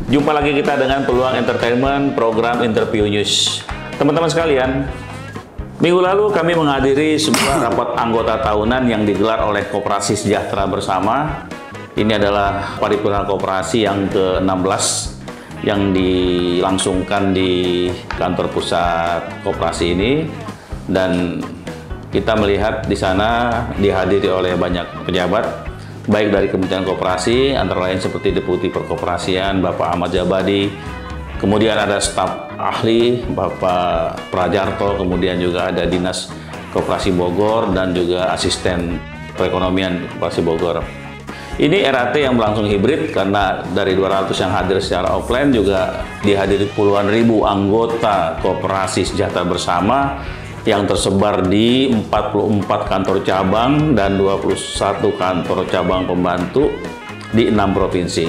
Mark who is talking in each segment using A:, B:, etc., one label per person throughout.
A: Jumpa lagi kita dengan Peluang Entertainment, program Interview News. Teman-teman sekalian, minggu lalu kami menghadiri sebuah rapat anggota tahunan yang digelar oleh Koperasi Sejahtera Bersama. Ini adalah paripurna koperasi yang ke-16 yang dilangsungkan di kantor pusat koperasi ini, dan kita melihat di sana dihadiri oleh banyak pejabat, baik dari Kementerian Koperasi, antara lain seperti Deputi Perkoperasian Bapak Ahmad Jabadi, kemudian ada staf ahli Bapak Prajarto, kemudian juga ada Dinas Koperasi Bogor dan juga Asisten Perekonomian Koperasi Bogor. Ini RAT yang berlangsung hibrid karena dari 200 yang hadir secara offline juga dihadiri puluhan ribu anggota Koperasi Sejahtera Bersama yang tersebar di 44 kantor cabang dan 21 kantor cabang pembantu di 6 provinsi.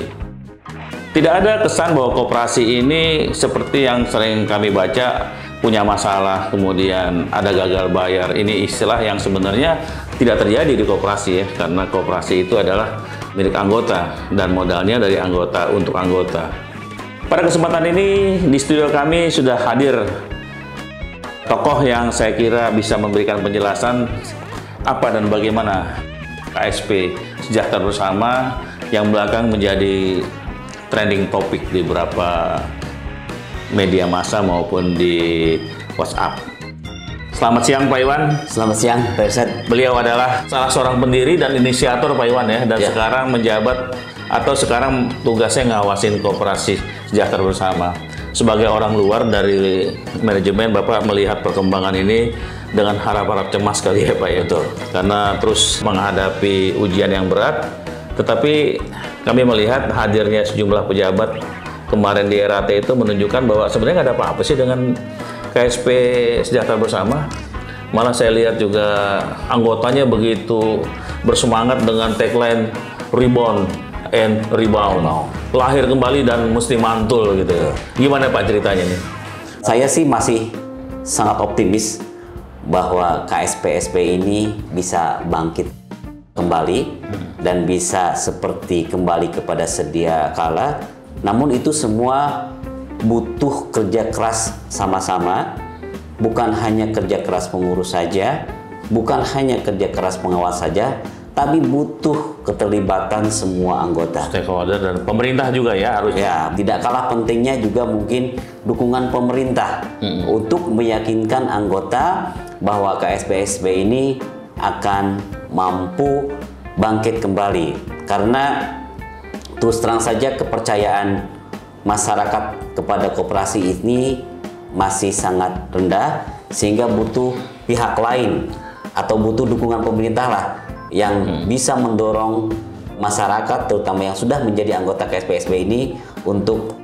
A: Tidak ada kesan bahwa koperasi ini seperti yang sering kami baca, punya masalah, kemudian ada gagal bayar. Ini istilah yang sebenarnya tidak terjadi di koperasi ya, karena koperasi itu adalah milik anggota dan modalnya dari anggota untuk anggota. Pada kesempatan ini di studio kami sudah hadir tokoh yang saya kira bisa memberikan penjelasan apa dan bagaimana KSP Sejahtera Bersama yang belakang menjadi trending topik di beberapa media massa maupun di WhatsApp. Selamat siang Pak Iwan.
B: Selamat siang Pak Irsad.
A: Beliau adalah salah seorang pendiri dan inisiator Pak Iwan ya, dan sekarang menjabat atau sekarang tugasnya ngawasin Koperasi Sejahtera Bersama. Sebagai orang luar dari manajemen, Bapak melihat perkembangan ini dengan harap-harap cemas kali ya Pak ya.
B: Betul.
A: Karena terus menghadapi ujian yang berat, tetapi kami melihat hadirnya sejumlah pejabat kemarin di RAT itu menunjukkan bahwa sebenarnya nggak ada apa-apa sih dengan KSP Sejahtera Bersama. Malah saya lihat juga anggotanya begitu bersemangat dengan tagline Rebound and Rebound. Lahir kembali dan mesti mantul gitu ya. Gimana Pak ceritanya nih?
B: Saya sih masih sangat optimis bahwa KSP-SP ini bisa bangkit kembali dan bisa seperti kembali kepada sedia kala. Namun itu semua butuh kerja keras sama-sama, bukan hanya kerja keras pengurus saja, bukan hanya kerja keras pengawas saja, tapi butuh keterlibatan semua anggota.
A: Stakeholder dan pemerintah juga ya harusnya.
B: Ya, tidak kalah pentingnya juga mungkin dukungan pemerintah untuk meyakinkan anggota bahwa KSP-SP ini akan mampu bangkit kembali. Karena terus terang saja kepercayaan masyarakat kepada koperasi ini masih sangat rendah, sehingga butuh pihak lain atau butuh dukungan pemerintah lah yang bisa mendorong masyarakat, terutama yang sudah menjadi anggota KSP-SP ini, untuk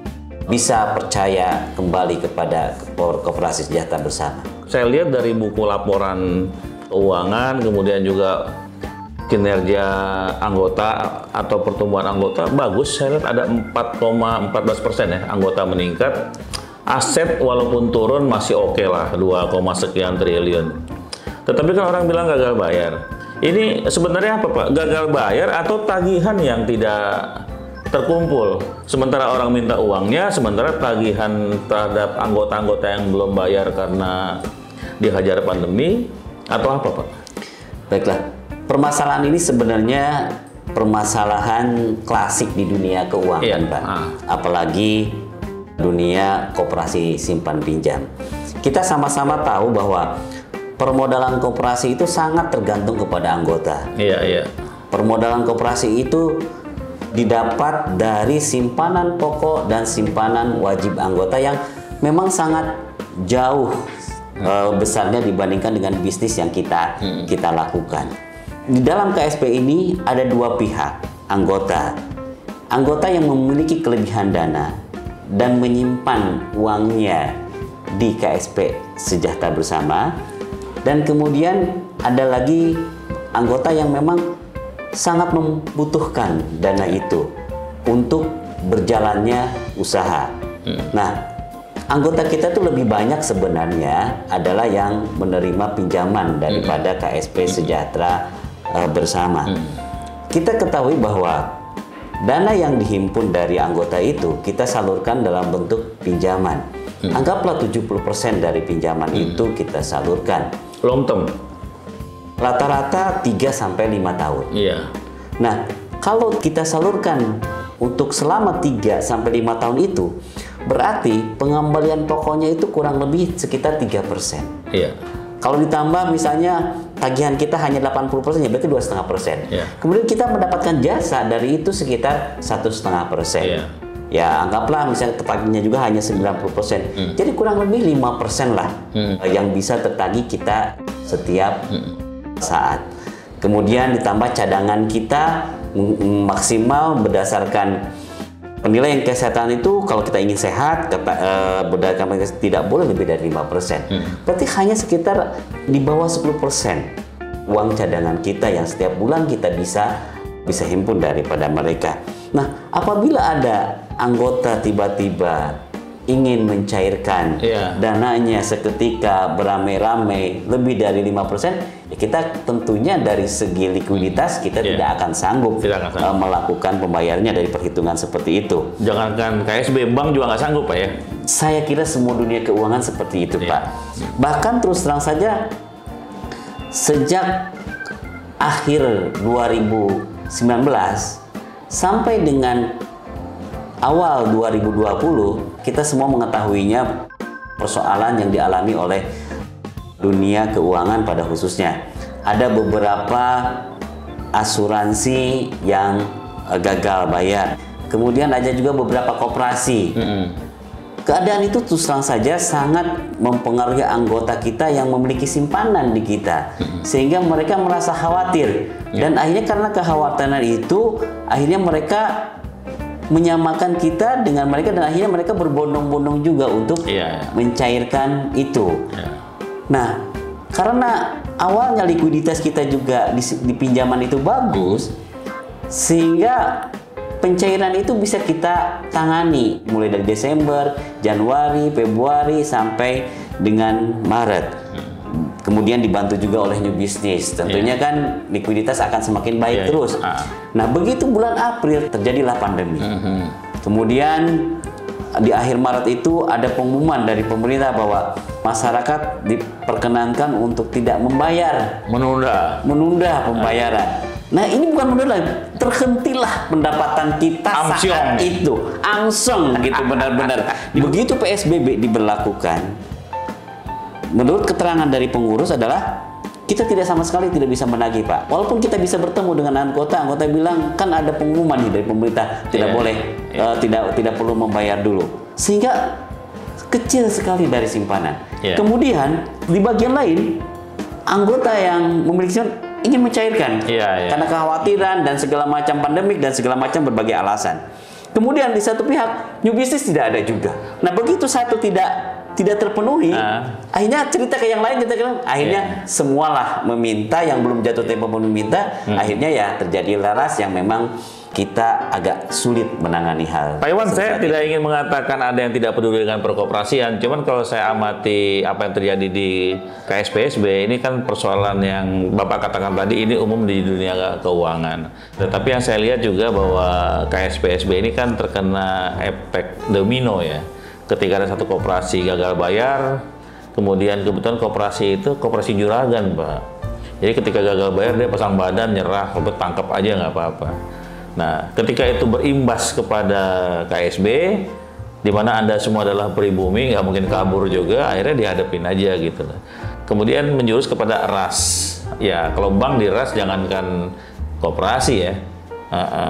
B: bisa percaya kembali kepada Koperasi Sejahtera Bersama.
A: Saya lihat dari buku laporan keuangan, kemudian juga kinerja anggota atau pertumbuhan anggota bagus. Saya lihat ada 4,14% ya, anggota meningkat. Aset walaupun turun masih oke lah, 2, sekian triliun. Tetapi kan orang bilang gagal bayar. Ini sebenarnya apa Pak? Gagal bayar atau tagihan yang tidak terkumpul? Sementara orang minta uangnya, sementara tagihan terhadap anggota-anggota yang belum bayar karena dihajar pandemi, atau apa Pak?
B: Baiklah, permasalahan ini sebenarnya permasalahan klasik di dunia keuangan Pak. Apalagi dunia koperasi simpan pinjam. Kita sama-sama tahu bahwa permodalan koperasi itu sangat tergantung kepada anggota.
A: Iya.
B: Permodalan koperasi itu didapat dari simpanan pokok dan simpanan wajib anggota yang memang sangat jauh besarnya dibandingkan dengan bisnis yang kita lakukan. Di dalam KSP ini ada dua pihak, anggota. Anggota yang memiliki kelebihan dana dan menyimpan uangnya di KSP Sejahtera Bersama. Dan kemudian ada lagi anggota yang memang sangat membutuhkan dana itu untuk berjalannya usaha. Nah, anggota kita tuh lebih banyak sebenarnya adalah yang menerima pinjaman daripada KSP Sejahtera Bersama. Kita ketahui bahwa dana yang dihimpun dari anggota itu kita salurkan dalam bentuk pinjaman. Anggaplah 70% dari pinjaman itu kita salurkan.
A: Long term.
B: Rata-rata 3-5 tahun.
A: Iya.
B: Nah, kalau kita salurkan untuk selama 3-5 tahun itu, berarti pengembalian pokoknya itu kurang lebih sekitar 3%.
A: Iya.
B: Kalau ditambah misalnya tagihan kita hanya 80%, ya berarti 2,5%.
A: Iya.
B: Kemudian kita mendapatkan jasa dari itu sekitar 1,5%.
A: Iya.
B: Ya anggaplah misalnya tertagihnya juga hanya 90%. Jadi kurang lebih 5% lah yang bisa tertagih kita setiap saat. Kemudian ditambah cadangan kita maksimal berdasarkan penilaian kesehatan itu, kalau kita ingin sehat, berdasarkan tidak boleh lebih dari 5%. Berarti hanya sekitar di bawah 10% uang cadangan kita yang setiap bulan kita bisa himpun daripada mereka. Nah, apabila ada anggota tiba-tiba ingin mencairkan dananya seketika beramai-ramai lebih dari 5%, ya kita tentunya dari segi likuiditas kita tidak akan sanggup melakukan pembayarannya dari perhitungan seperti itu.
A: Jangankan KSB, bank juga nggak sanggup Pak ya?
B: Saya kira semua dunia keuangan seperti itu Pak. Bahkan terus terang saja sejak akhir 2019 sampai dengan awal 2020, kita semua mengetahuinya persoalan yang dialami oleh dunia keuangan pada khususnya. Ada beberapa asuransi yang gagal bayar. Kemudian ada juga beberapa koperasi. Keadaan itu terus terang saja sangat mempengaruhi anggota kita yang memiliki simpanan di kita. Sehingga mereka merasa khawatir. Dan akhirnya karena kekhawatiran itu, akhirnya mereka menyamakan kita dengan mereka, dan akhirnya mereka berbondong-bondong juga untuk mencairkan itu. Nah, karena awalnya likuiditas kita juga di pinjaman itu bagus, sehingga pencairan itu bisa kita tangani mulai dari Desember, Januari, Februari sampai dengan Maret. Kemudian dibantu juga oleh new business. Tentunya kan likuiditas akan semakin baik terus. Nah, begitu bulan April terjadilah pandemi. Kemudian di akhir Maret itu ada pengumuman dari pemerintah bahwa masyarakat diperkenankan untuk tidak membayar, menunda pembayaran. Nah, ini bukan menunda lagi, terhentilah pendapatan kita saat itu, angsong gitu benar-benar. Begitu PSBB diberlakukan, menurut keterangan dari pengurus adalah kita tidak sama sekali tidak bisa menagih Pak. Walaupun kita bisa bertemu dengan anggota bilang kan ada pengumuman nih dari pemerintah tidak boleh, tidak perlu membayar dulu. Sehingga kecil sekali dari simpanan. Kemudian di bagian lain anggota yang memiliki ingin mencairkan karena kekhawatiran dan segala macam pandemik dan segala macam berbagai alasan. Kemudian di satu pihak new business tidak ada juga. Nah, begitu satu tidak terpenuhi, akhirnya cerita ke yang lain, kita bilang akhirnya semualah meminta, yang belum jatuh tempo meminta, akhirnya ya terjadi laras yang memang kita agak sulit menangani hal.
A: Pak Iwan, saya tidak ingin mengatakan ada yang tidak peduli dengan perkoperasian, cuman kalau saya amati apa yang terjadi di KSPSB, ini kan persoalan yang Bapak katakan tadi, ini umum di dunia keuangan. Tetapi yang saya lihat juga bahwa KSPSB ini kan terkena efek domino ya. Ketika ada satu koperasi gagal bayar, kemudian kebetulan koperasi itu koperasi juragan Pak. Jadi ketika gagal bayar dia pasang badan, nyerah, tangkap aja nggak apa-apa. Nah, ketika itu berimbas kepada KSB, di mana Anda semua adalah pribumi, nggak mungkin kabur juga, akhirnya dihadapin aja gitu. Kemudian menjurus kepada RAS. Ya, kalau bank di RAS jangankan koperasi ya,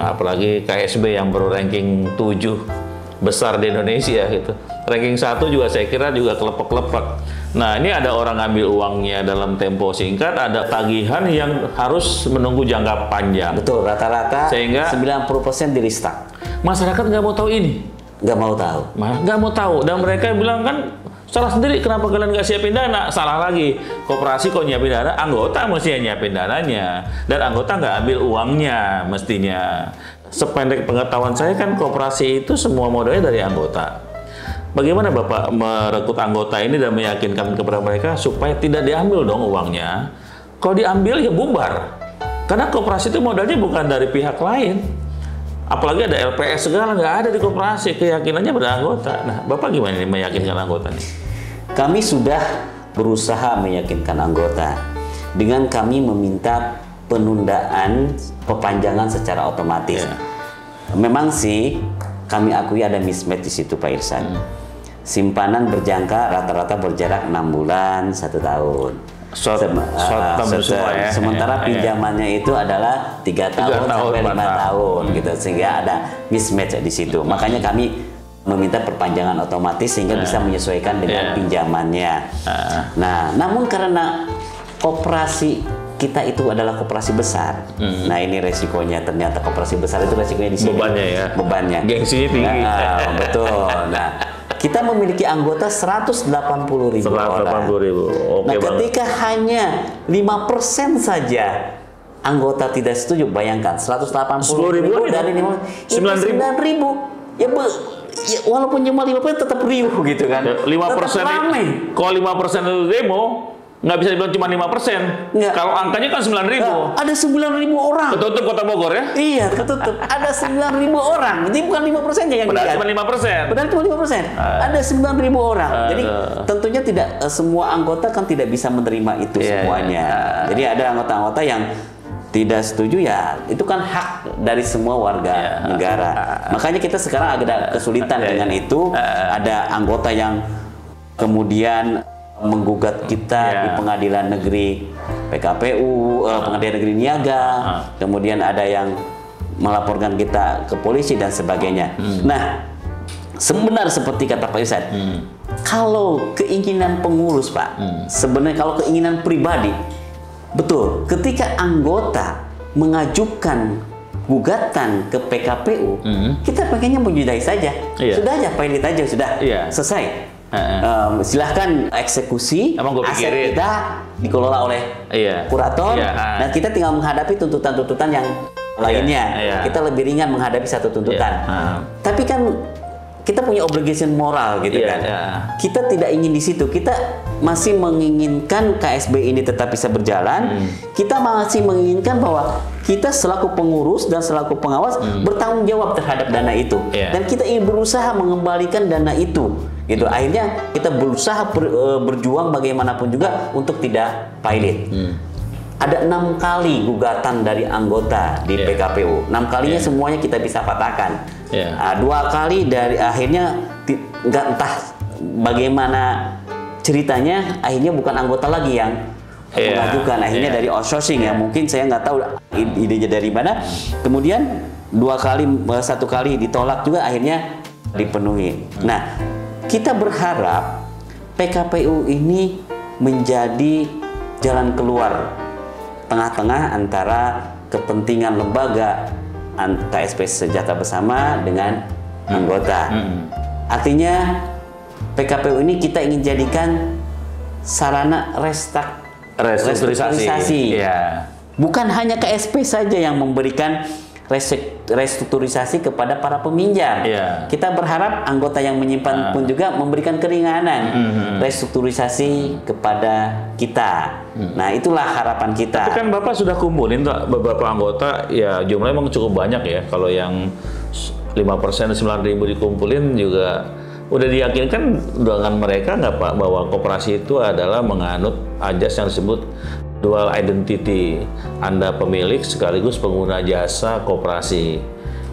A: apalagi KSB yang baru ranking 7 besar di Indonesia gitu. Ranking 1 juga saya kira juga kelepek-kelepek. Nah, ini ada orang ngambil uangnya dalam tempo singkat, ada tagihan yang harus menunggu jangka panjang.
B: Betul, rata-rata sehingga 90% di restuck.
A: Masyarakat nggak mau tahu ini.
B: Nggak mau tahu.
A: Nggak mau tahu. Dan mereka bilang kan, salah sendiri, kenapa kalian nggak siapin dana? Salah lagi. Koperasi kok nyiapin dana, anggota mestinya nyiapin dananya. Dan anggota nggak ambil uangnya mestinya. Sependek pengetahuan saya kan koperasi itu semua modalnya dari anggota. Bagaimana Bapak merekrut anggota ini dan meyakinkan kepada mereka supaya tidak diambil dong uangnya? Kalau diambil ya bubar. Karena koperasi itu modalnya bukan dari pihak lain. apalagi ada LPS segala, nggak ada di koperasi, keyakinannya pada anggota. Nah, Bapak gimana nih meyakinkan anggota nih?
B: Kami sudah berusaha meyakinkan anggota dengan kami meminta penundaan perpanjangan secara otomatis. Memang sih kami akui ada mismatch di situ, Pak Irsan. Simpanan berjangka rata-rata berjarak 6 bulan, 1 tahun. Sementara pinjamannya itu adalah 3 tahun sampai 5 tahun gitu, sehingga ada mismatch di situ. Makanya kami meminta perpanjangan otomatis sehingga bisa menyesuaikan dengan pinjamannya. Nah, namun karena koperasi kita itu adalah koperasi besar, nah ini resikonya, ternyata koperasi besar itu resikonya di sini. Bebannya. Gengsinya tinggi. Betul. Nah, kita memiliki anggota 180.000 orang. Nah, ketika hanya 5% saja anggota tidak setuju, bayangkan 180.000 dari 9.000. Ya, walaupun cuma 5% tetap riuh gitu kan.
A: 5%. Kalau 5% itu demo, nggak bisa dibilang cuma 5%. Kalau angkanya kan 9.000.
B: Ada 9.000 orang.
A: Ketutup Kota Bogor ya?
B: Iya, ketutup. Ada 9.000 orang. Jadi bukan 5% yang
A: padahal cuma 5%.
B: Padahal cuma 5%. Ada 9.000 orang. Jadi tentunya tidak semua anggota kan tidak bisa menerima itu semuanya. Jadi ada anggota-anggota yang tidak setuju, ya itu kan hak dari semua warga negara. Makanya kita sekarang agak kesulitan dengan itu. Ada anggota yang kemudian menggugat kita di Pengadilan Negeri PKPU, Pengadilan Negeri Niaga, kemudian ada yang melaporkan kita ke polisi dan sebagainya. Nah, sebenarnya seperti kata Pak Irsan, kalau keinginan pengurus, Pak, sebenarnya kalau keinginan pribadi, betul, ketika anggota mengajukan gugatan ke PKPU, kita pengennya menyudahi saja, sudah aja, pilot aja, sudah selesai. Silahkan eksekusi, aset kita dikelola oleh kurator. Nah, kita tinggal menghadapi tuntutan-tuntutan yang lainnya. Kita lebih ringan menghadapi satu tuntutan. Tapi kan kita punya obligation moral gitu kan. Kita tidak ingin di situ. Kita masih menginginkan KSB ini tetap bisa berjalan. Kita masih menginginkan bahwa kita selaku pengurus dan selaku pengawas bertanggung jawab terhadap dana itu. Dan kita ingin berusaha mengembalikan dana itu. Gitu. Akhirnya kita berusaha berjuang bagaimanapun juga untuk tidak pilot. Ada 6 kali gugatan dari anggota di PKPU. 6 kalinya semuanya kita bisa patahkan. 2 kali dari akhirnya nggak entah bagaimana ceritanya, akhirnya bukan anggota lagi yang mengajukan. Akhirnya dari outsourcing ya, mungkin saya nggak tahu idenya dari mana. Kemudian 1 kali ditolak juga, akhirnya dipenuhi. Nah, kita berharap PKPU ini menjadi jalan keluar tengah-tengah antara kepentingan lembaga KSP Sejahtera Bersama dengan anggota. Artinya PKPU ini kita ingin jadikan sarana restrukturisasi. Bukan hanya KSP saja yang memberikan restrukturisasi kepada para peminjam. Kita berharap anggota yang menyimpan pun juga memberikan keringanan restrukturisasi kepada kita. Nah, itulah harapan kita.
A: Tapi kan Bapak sudah kumpulin beberapa anggota, ya jumlahnya memang cukup banyak ya. Kalau yang 5% 9.000 dikumpulin juga udah diyakinkan dengan mereka nggak Pak bahwa koperasi itu adalah menganut ajas yang disebut dual identity, Anda pemilik sekaligus pengguna jasa koperasi.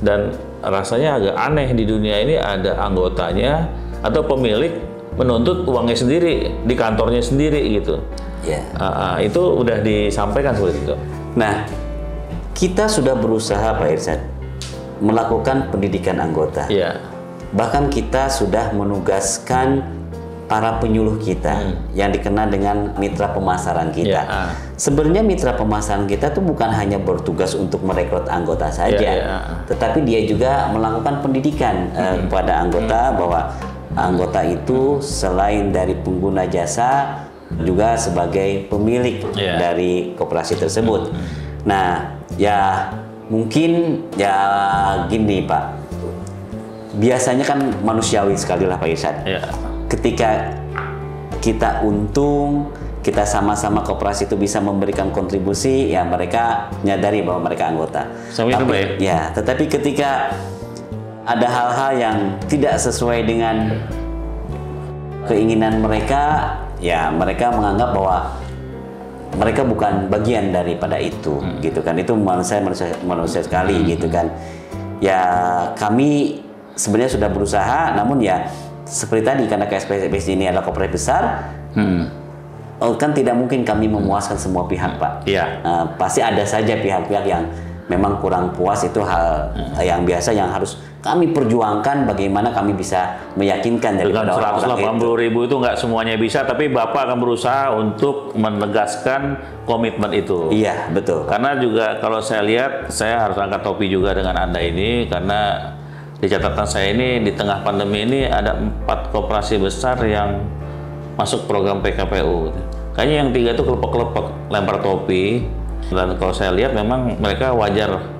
A: Dan rasanya agak aneh di dunia ini ada anggotanya atau pemilik menuntut uangnya sendiri di kantornya sendiri gitu. Itu udah disampaikan seperti itu.
B: Nah, kita sudah berusaha Pak Irsan melakukan pendidikan anggota. Bahkan kita sudah menugaskan para penyuluh kita yang dikenal dengan mitra pemasaran kita. Sebenarnya mitra pemasaran kita tuh bukan hanya bertugas untuk merekrut anggota saja, tetapi dia juga melakukan pendidikan kepada anggota bahwa anggota itu selain dari pengguna jasa juga sebagai pemilik dari koperasi tersebut. Nah, ya mungkin ya gini Pak, biasanya kan manusiawi sekali lah Pak Irsyad. Ketika kita untung, kita sama-sama koperasi itu bisa memberikan kontribusi, ya mereka menyadari bahwa mereka anggota. Tetapi ketika ada hal-hal yang tidak sesuai dengan keinginan mereka, ya mereka menganggap bahwa mereka bukan bagian daripada itu, gitu kan. Itu manusia sekali, gitu kan. Ya kami sebenarnya sudah berusaha, namun ya seperti tadi, karena KSPSP ini adalah koperasi besar, kan tidak mungkin kami memuaskan semua pihak, Pak. Pasti ada saja pihak-pihak yang memang kurang puas. Itu hal yang biasa yang harus kami perjuangkan, bagaimana kami bisa meyakinkan
A: dengan 180.000 itu nggak semuanya bisa, tapi Bapak akan berusaha untuk menegaskan komitmen itu.
B: Iya, betul.
A: Karena juga kalau saya lihat, saya harus angkat topi juga dengan Anda ini, karena di catatan saya ini di tengah pandemi ini ada 4 koperasi besar yang masuk program PKPU. Kayaknya yang 3 itu kelepek-kelepek lempar topi, dan kalau saya lihat memang mereka wajar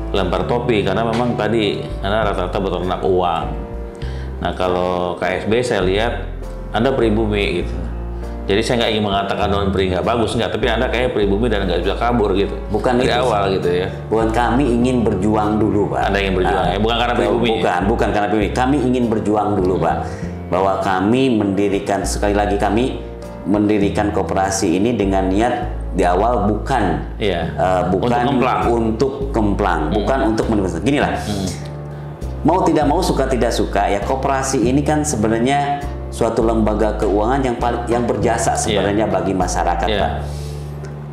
A: lempar topi karena memang tadi karena rata-rata beternak uang. Nah kalau KSB saya lihat Anda pribumi gitu. Jadi saya nggak ingin mengatakan non pri nggak bagus, nggak, tapi Anda kayak pribumi dan nggak bisa kabur gitu.
B: Bukan
A: dari
B: itu,
A: awal gitu ya.
B: Bukan, kami ingin berjuang dulu, Pak.
A: Anda ingin berjuang ya, bukan karena pribumi.
B: Bukan karena pribumi. Kami ingin berjuang dulu, Pak. Bahwa kami mendirikan, sekali lagi kami mendirikan koperasi ini dengan niat di awal bukan untuk kemplang, bukan untuk menimbulkan. Gini lah, mau tidak mau, suka tidak suka ya, koperasi ini kan sebenarnya suatu lembaga keuangan yang berjasa sebenarnya bagi masyarakat, Pak.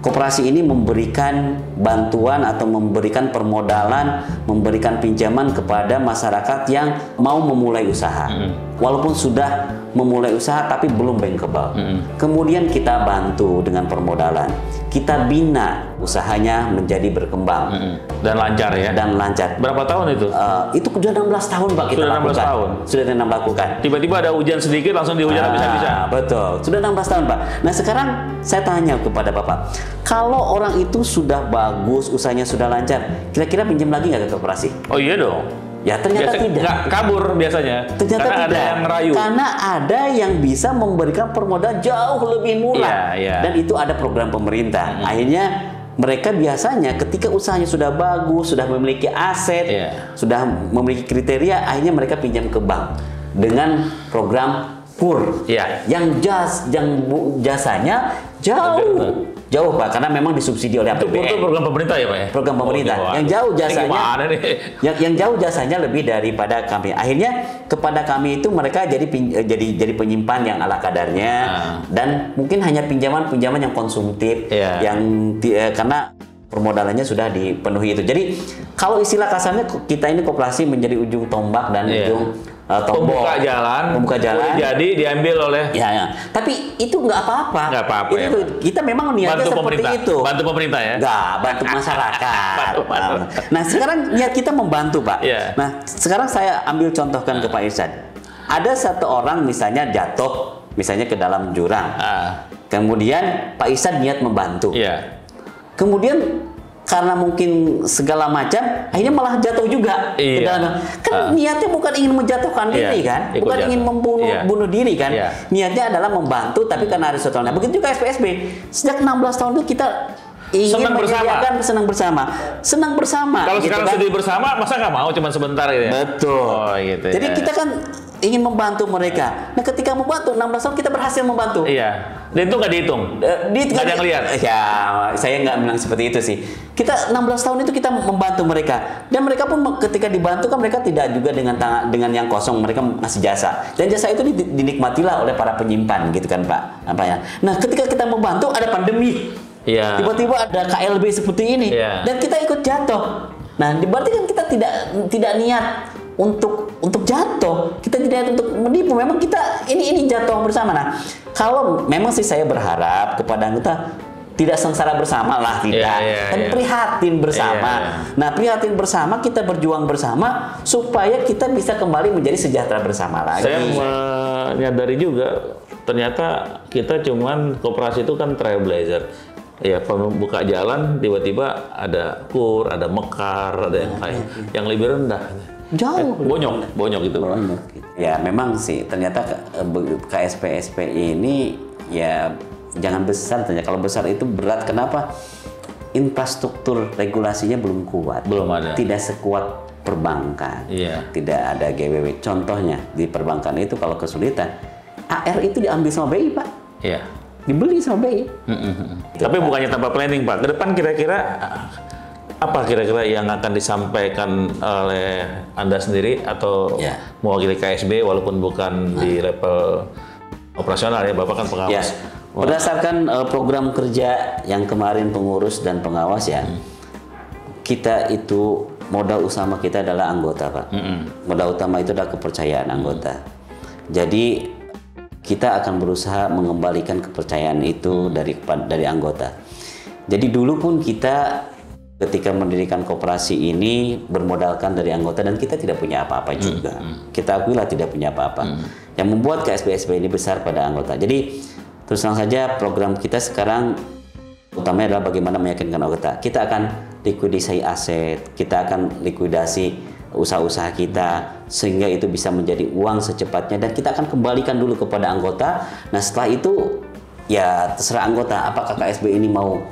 B: Koperasi ini memberikan bantuan atau memberikan permodalan, memberikan pinjaman kepada masyarakat yang mau memulai usaha. Walaupun sudah memulai usaha tapi belum bankable. Kemudian kita bantu dengan permodalan. Kita bina usahanya menjadi berkembang.
A: Dan lancar ya? Dan
B: lancar.
A: Berapa tahun itu?
B: Itu sudah 16 tahun, Pak, kita lakukan.
A: Sudah 16 tahun?
B: Sudah 16 lakukan.
A: Tiba-tiba ada hujan sedikit, langsung dihujat habis-habisan?
B: Betul. Sudah 16 tahun, Pak. Nah sekarang saya tanya kepada Bapak, kalau orang itu sudah bagus, usahanya sudah lancar, kira-kira pinjam lagi nggak ke koperasi?
A: Oh iya dong.
B: Ya ternyata tidak.
A: Nggak kabur biasanya.
B: Ternyata
A: karena
B: tidak.
A: Ada yang ngerayu.
B: Karena ada yang bisa memberikan permodalan jauh lebih murah. Dan itu ada program pemerintah. Akhirnya mereka biasanya ketika usahanya sudah bagus, sudah memiliki aset, sudah memiliki kriteria, akhirnya mereka pinjam ke bank dengan program KUR. Yang jasanya jauh, Pak, karena memang disubsidi oleh APBN.
A: Itu program pemerintah ya, Pak ya?
B: Program pemerintah. Yang jauh jasanya, yang jauh jasanya lebih daripada kami. Akhirnya kepada kami itu mereka jadi penyimpan yang ala kadarnya, dan mungkin hanya pinjaman yang konsumtif, yang karena permodalannya sudah dipenuhi itu. Jadi kalau istilah kasarnya kita ini koperasi menjadi ujung tombak dan ujung
A: pembuka jalan, jadi diambil oleh
B: tapi itu nggak apa-apa.
A: Ya,
B: kita memang niatnya seperti itu.
A: Bantu pemerintah ya?
B: Nggak, bantu masyarakat. Nah sekarang niat kita membantu, Pak. Nah sekarang saya ambil contohkan ke Pak Irsyad. Ada satu orang misalnya jatuh, misalnya ke dalam jurang. Kemudian Pak Irsyad niat membantu. Kemudian karena mungkin segala macam, akhirnya malah jatuh juga ke dalam. Kan niatnya bukan ingin menjatuhkan diri kan, bukan ingin bunuh diri kan. Niatnya adalah membantu, tapi karena ada sesuatu. Nah, begitu juga SPSB. Sejak 16 tahun itu kita ingin menyediakan senang bersama.
A: Kalau
B: gitu
A: sekarang
B: kan?
A: sedih bersama, masa nggak mau cuma sebentar gitu ya?
B: Betul.
A: Gitu,
B: jadi kita kan ingin membantu mereka. Nah ketika membantu, 16 tahun kita berhasil membantu.
A: Dan itu nggak dihitung? Nggak ada yang lihat?
B: Ya, saya nggak bilang seperti itu sih. Kita 16 tahun itu kita membantu mereka. Dan mereka pun ketika dibantu kan mereka tidak juga dengan yang kosong. Mereka ngasih jasa. Dan jasa itu dinikmatilah oleh para penyimpan gitu kan, Pak. Nah ketika kita membantu ada pandemi. Tiba-tiba ada KLB seperti ini. Dan kita ikut jatuh. Nah berarti kan kita tidak niat untuk jatuh, kita tidak untuk menipu. Memang kita ini jatuh bersama. Nah, kalau memang sih saya berharap kepada anggota tidak sengsara bersama lah, tidak. Kan prihatin bersama. Nah, prihatin bersama, kita berjuang bersama supaya kita bisa kembali menjadi sejahtera bersama lagi.
A: Saya menyadari juga ternyata kita cuman koperasi itu kan trailblazer. Pembuka jalan, tiba-tiba ada KUR, ada Mekar, ada yang lain, yang lebih rendah.
B: Jauh.
A: Bonyok gitu.
B: Ya memang sih ternyata KSPSP ini ya jangan besar saja. Kalau besar itu berat. Kenapa? Infrastruktur regulasinya belum kuat.
A: Belum ada.
B: Tidak sekuat perbankan.
A: Iya.
B: Tidak ada GWW. Contohnya di perbankan itu kalau kesulitan, AR itu diambil sama BI, Pak.
A: Iya.
B: Dibeli sama BI.
A: Tapi bukannya tanpa planning, Pak. Ke depan kira-kira apa kira-kira yang akan disampaikan oleh Anda sendiri atau
B: Ya.
A: mewakili KSB walaupun bukan di level operasional ya, Bapak kan pengawas.
B: Ya, berdasarkan program kerja yang kemarin pengurus dan pengawas ya, kita itu modal utama kita adalah anggota, Pak. Modal utama itu adalah kepercayaan anggota. Jadi kita akan berusaha mengembalikan kepercayaan itu dari anggota. Jadi dulu pun kita ketika mendirikan koperasi ini bermodalkan dari anggota dan kita tidak punya apa-apa juga. Kita akuilah tidak punya apa-apa. Yang membuat KSBSB ini besar pada anggota. Jadi terus terang saja program kita sekarang utamanya adalah bagaimana meyakinkan anggota. Kita akan likuidasi aset, kita akan likuidasi usaha-usaha kita sehingga itu bisa menjadi uang secepatnya dan kita akan kembalikan dulu kepada anggota. Nah setelah itu ya terserah anggota apakah KSB ini mau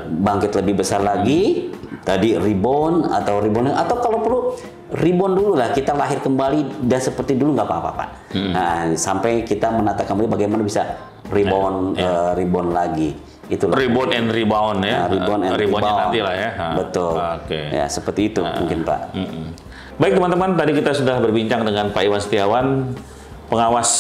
B: bangkit lebih besar lagi, tadi rebound atau kalau perlu rebound dulu lah, kita lahir kembali dan seperti dulu nggak apa-apa, Pak. Nah, sampai kita menata kembali bagaimana bisa rebound lagi. Itulah.
A: Rebound and rebound ya.
B: Nah, rebound and rebound.
A: Nanti lah ya.
B: Betul. Ya, seperti itu mungkin, Pak.
A: Baik teman-teman, tadi kita sudah berbincang dengan Pak Iwan Setiawan, pengawas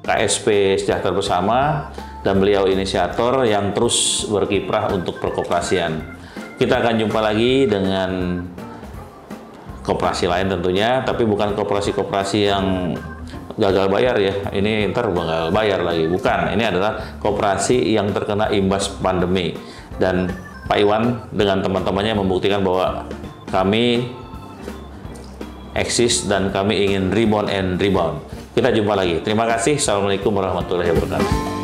A: KSP Sejahtera Bersama, dan beliau inisiator yang terus berkiprah untuk perkoperasian. Kita akan jumpa lagi dengan koperasi lain tentunya, tapi bukan koperasi-koperasi yang gagal bayar ya. Ini ntar gagal bayar lagi, bukan. Ini adalah koperasi yang terkena imbas pandemi. Dan Pak Iwan dengan teman-temannya membuktikan bahwa kami eksis dan kami ingin rebound and rebound. Kita jumpa lagi. Terima kasih. Assalamualaikum warahmatullahi wabarakatuh.